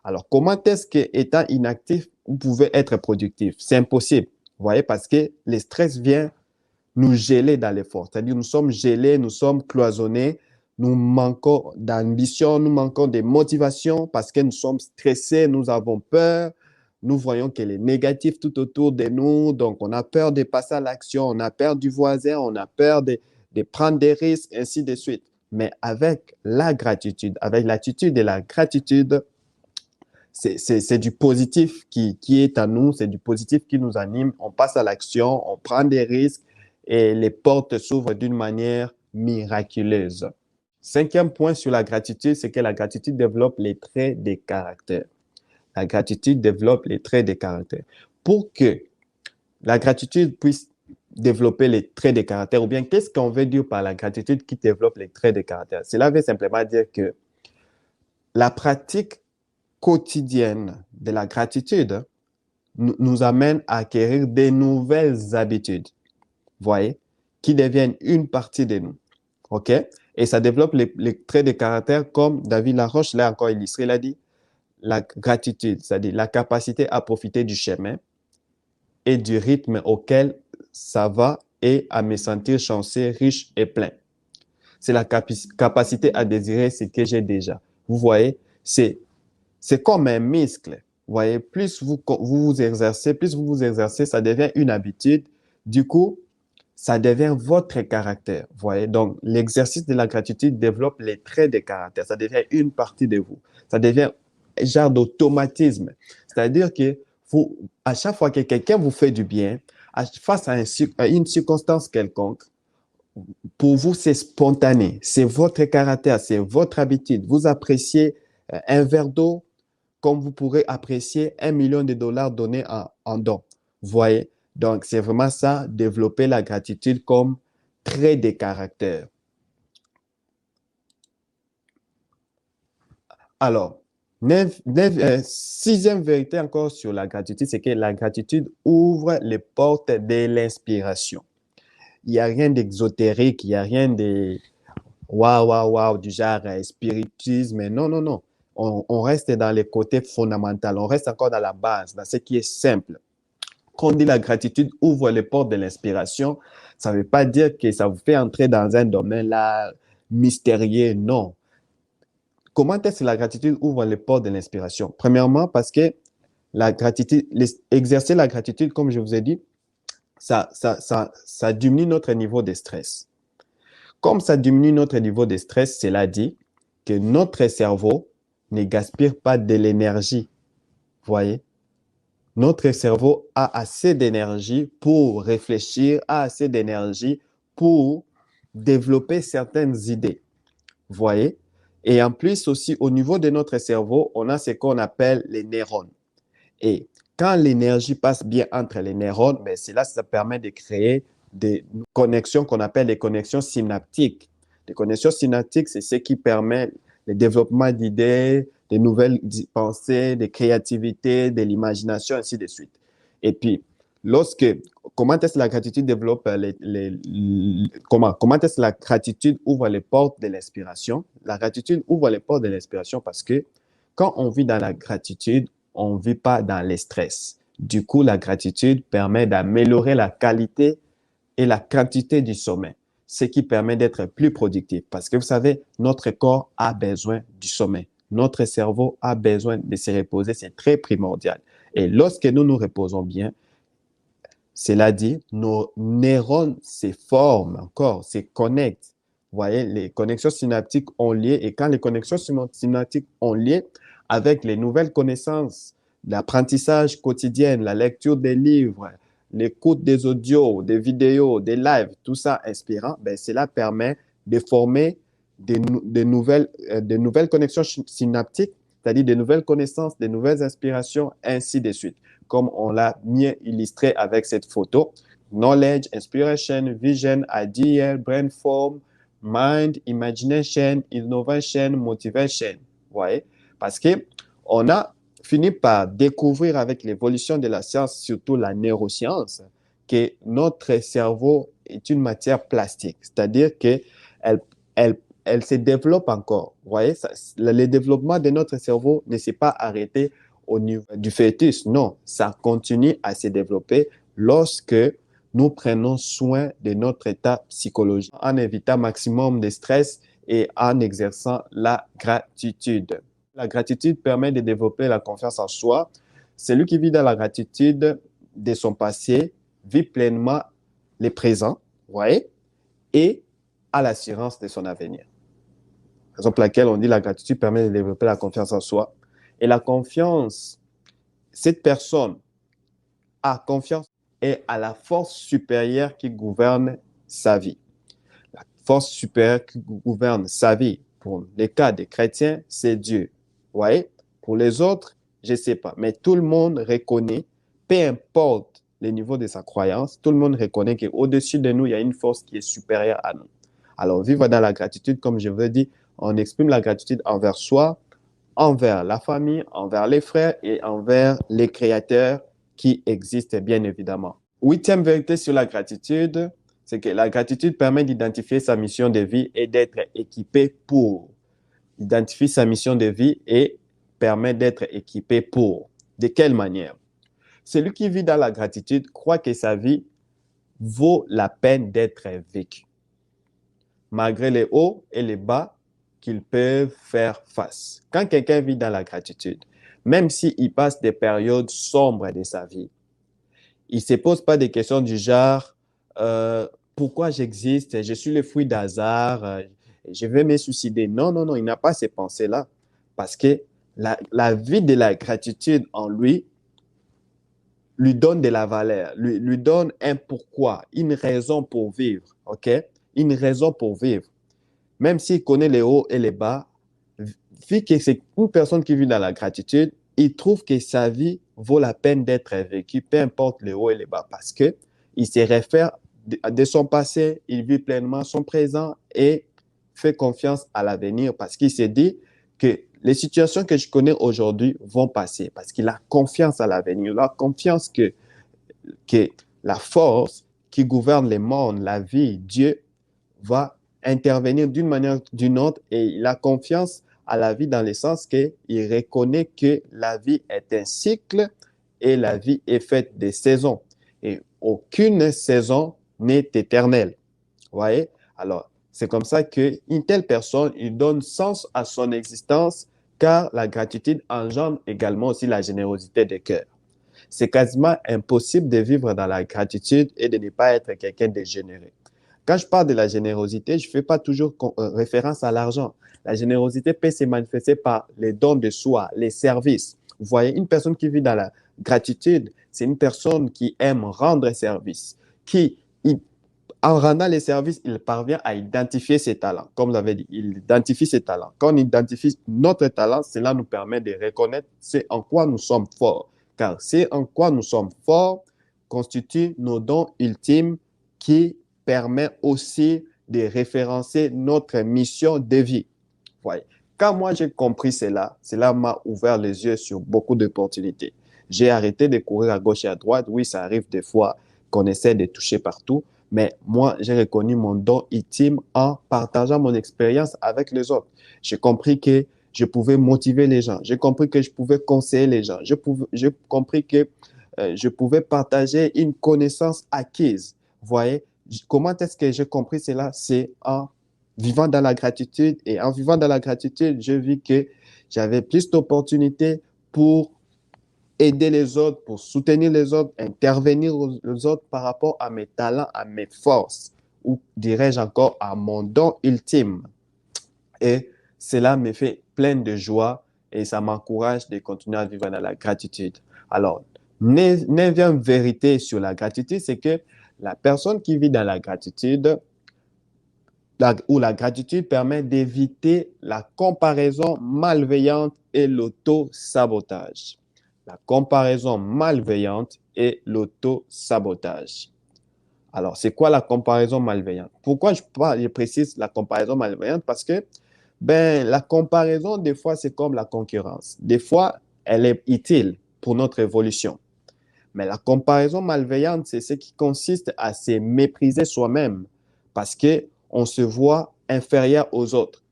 Alors, comment est-ce qu'étant inactif, vous pouvez être productif? C'est impossible, vous voyez, parce que le stress vient nous geler dans l'effort. C'est-à-dire, nous sommes gelés, nous sommes cloisonnés, nous manquons d'ambition, nous manquons de motivation parce que nous sommes stressés, nous avons peur, nous voyons qu'il est négatif tout autour de nous, donc on a peur de passer à l'action, on a peur du voisin, on a peur de prendre des risques, ainsi de suite. Mais avec la gratitude, avec l'attitude de la gratitude, c'est du positif qui est à nous, c'est du positif qui nous anime. On passe à l'action, on prend des risques et les portes s'ouvrent d'une manière miraculeuse. Cinquième point sur la gratitude, c'est que la gratitude développe les traits des caractères. La gratitude développe les traits des caractères. Pour que la gratitude puisse développer les traits des caractères, ou bien qu'est-ce qu'on veut dire par la gratitude qui développe les traits des caractères? Cela veut simplement dire que la pratique quotidienne de la gratitude nous amène à acquérir des nouvelles habitudes, voyez, qui deviennent une partie de nous, ok? Et ça développe les traits de caractère comme David Laroche l'a encore illustré, il a dit, la gratitude, c'est-à-dire la capacité à profiter du chemin et du rythme auquel ça va et à me sentir chanceux, riche et plein. C'est la capacité à désirer ce que j'ai déjà. Vous voyez, c'est comme un muscle. Vous voyez, plus vous exercez, ça devient une habitude. Du coup, ça devient votre caractère. Vous voyez, donc l'exercice de la gratitude développe les traits de caractère. Ça devient une partie de vous. Ça devient un genre d'automatisme. C'est-à-dire que à chaque fois que quelqu'un vous fait du bien, face à une circonstance quelconque, pour vous, c'est spontané. C'est votre caractère, c'est votre habitude. Vous appréciez un verre d'eau comme vous pourrez apprécier 1 million de dollars donnés en don. Vous voyez? Donc, c'est vraiment ça, développer la gratitude comme trait de caractère. Alors, sixième vérité encore sur la gratitude, c'est que la gratitude ouvre les portes de l'inspiration. Il n'y a rien d'exotérique, il n'y a rien de waouh, du genre spiritisme. Non, non, non. On reste dans les côtés fondamentaux, on reste encore dans la base, dans ce qui est simple. Quand on dit la gratitude ouvre les portes de l'inspiration, ça ne veut pas dire que ça vous fait entrer dans un domaine là mystérieux, non. Comment est-ce que la gratitude ouvre les portes de l'inspiration? Premièrement, parce que la gratitude, exercer la gratitude, comme je vous ai dit, ça diminue notre niveau de stress. Comme ça diminue notre niveau de stress, cela dit que notre cerveau ne gaspille pas de l'énergie. Vous voyez? Notre cerveau a assez d'énergie pour réfléchir, a assez d'énergie pour développer certaines idées. Vous voyez? Et en plus aussi, au niveau de notre cerveau, on a ce qu'on appelle les neurones. Et quand l'énergie passe bien entre les neurones, ben cela, ça permet de créer des connexions qu'on appelle les connexions synaptiques. Les connexions synaptiques, c'est ce qui permet le développement d'idées, de nouvelles pensées, de créativité, de l'imagination, ainsi de suite. Et puis, comment est-ce que la gratitude développe comment est-ce que la gratitude ouvre les portes de l'inspiration? La gratitude ouvre les portes de l'inspiration parce que quand on vit dans la gratitude, on ne vit pas dans le stress. Du coup, la gratitude permet d'améliorer la qualité et la quantité du sommeil, ce qui permet d'être plus productif. Parce que vous savez, notre corps a besoin du sommeil. Notre cerveau a besoin de se reposer, c'est très primordial. Et lorsque nous nous reposons bien, cela dit, nos neurones se forment encore, se connectent. Vous voyez, les connexions synaptiques ont lieu et quand les connexions synaptiques ont lieu avec les nouvelles connaissances, l'apprentissage quotidien, la lecture des livres, l'écoute des audios, des vidéos, des lives, tout ça inspirant, ben cela permet de former de nouvelles connexions synaptiques, c'est-à-dire de nouvelles connaissances, de nouvelles inspirations, ainsi de suite. Comme on l'a mieux illustré avec cette photo. Knowledge, inspiration, vision, idea, brain form, mind, imagination, innovation, motivation. Vous voyez? Parce qu'on a fini par découvrir avec l'évolution de la science, surtout la neuroscience, que notre cerveau est une matière plastique. C'est-à-dire qu'elle elle se développe encore. Vous voyez, le développement de notre cerveau ne s'est pas arrêté au niveau du fœtus. Non, ça continue à se développer lorsque nous prenons soin de notre état psychologique en évitant un maximum de stress et en exerçant la gratitude. La gratitude permet de développer la confiance en soi. Celui qui vit dans la gratitude de son passé vit pleinement le présent, vous voyez, et a l'assurance de son avenir. Raison pour laquelle on dit la gratitude permet de développer la confiance en soi. Et la confiance, cette personne a confiance et à la force supérieure qui gouverne sa vie. La force supérieure qui gouverne sa vie, pour les cas des chrétiens, c'est Dieu. Vous voyez? Pour les autres, je ne sais pas. Mais tout le monde reconnaît, peu importe le niveau de sa croyance, tout le monde reconnaît qu'au-dessus de nous, il y a une force qui est supérieure à nous. Alors, vivre dans la gratitude, comme je veux dire, on exprime la gratitude envers soi, envers la famille, envers les frères et envers les créateurs qui existent bien évidemment. Huitième vérité sur la gratitude, c'est que la gratitude permet d'identifier sa mission de vie et d'être équipé pour. Identifier sa mission de vie et permet d'être équipé pour. De quelle manière? Celui qui vit dans la gratitude croit que sa vie vaut la peine d'être vécue, malgré les hauts et les bas qu'ils peuvent faire face. Quand quelqu'un vit dans la gratitude, même s'il passe des périodes sombres de sa vie, il ne se pose pas des questions du genre pourquoi j'existe, je suis le fruit d'hasard, je vais me suicider. Non, non, non, il n'a pas ces pensées-là. Parce que la vie de la gratitude en lui donne de la valeur, lui donne un pourquoi, une raison pour vivre. OK? Une raison pour vivre. Même s'il connaît les hauts et les bas, vu que c'est une personne qui vit dans la gratitude, il trouve que sa vie vaut la peine d'être vécue, peu importe les hauts et les bas, parce qu'il se réfère de son passé, il vit pleinement son présent et fait confiance à l'avenir parce qu'il s'est dit que les situations que je connais aujourd'hui vont passer parce qu'il a confiance à l'avenir, il a confiance que la force qui gouverne le monde, la vie, Dieu, va intervenir d'une manière ou d'une autre et il a confiance à la vie dans le sens qu'il reconnaît que la vie est un cycle et la vie est faite de saisons. Et aucune saison n'est éternelle. Vous voyez? Alors, c'est comme ça qu'une telle personne, il donne sens à son existence car la gratitude engendre également aussi la générosité de cœur. C'est quasiment impossible de vivre dans la gratitude et de ne pas être quelqu'un de généreux. Quand je parle de la générosité, je ne fais pas toujours référence à l'argent. La générosité peut se manifester par les dons de soi, les services. Vous voyez, une personne qui vit dans la gratitude, c'est une personne qui aime rendre service, en rendant les services, il parvient à identifier ses talents. Comme vous l'avez dit, il identifie ses talents. Quand on identifie notre talent, cela nous permet de reconnaître ce en quoi nous sommes forts. Car ce en quoi nous sommes forts constitue nos dons ultimes qui permet aussi de référencer notre mission de vie. Voyez. Quand moi j'ai compris cela m'a ouvert les yeux sur beaucoup d'opportunités. J'ai arrêté de courir à gauche et à droite. Oui, ça arrive des fois qu'on essaie de toucher partout, mais moi, j'ai reconnu mon don ultime en partageant mon expérience avec les autres. J'ai compris que je pouvais motiver les gens. J'ai compris que je pouvais conseiller les gens. J'ai compris que je pouvais partager une connaissance acquise. Vous voyez, comment est-ce que j'ai compris cela? C'est en vivant dans la gratitude. Et en vivant dans la gratitude, je vis que j'avais plus d'opportunités pour aider les autres, pour soutenir les autres, intervenir aux autres par rapport à mes talents, à mes forces, ou dirais-je encore à mon don ultime. Et cela me fait plein de joie et ça m'encourage de continuer à vivre dans la gratitude. Alors, neuvième vérité sur la gratitude, c'est que la personne qui vit dans la gratitude, la gratitude permet d'éviter la comparaison malveillante et l'auto-sabotage. La comparaison malveillante et l'auto-sabotage. Alors, c'est quoi la comparaison malveillante? Pourquoi je précise la comparaison malveillante? Parce que la comparaison, des fois, c'est comme la concurrence. Des fois, elle est utile pour notre évolution. Mais la comparaison malveillante, c'est ce qui consiste à se mépriser soi-même parce qu'on se voit inférieur aux autres.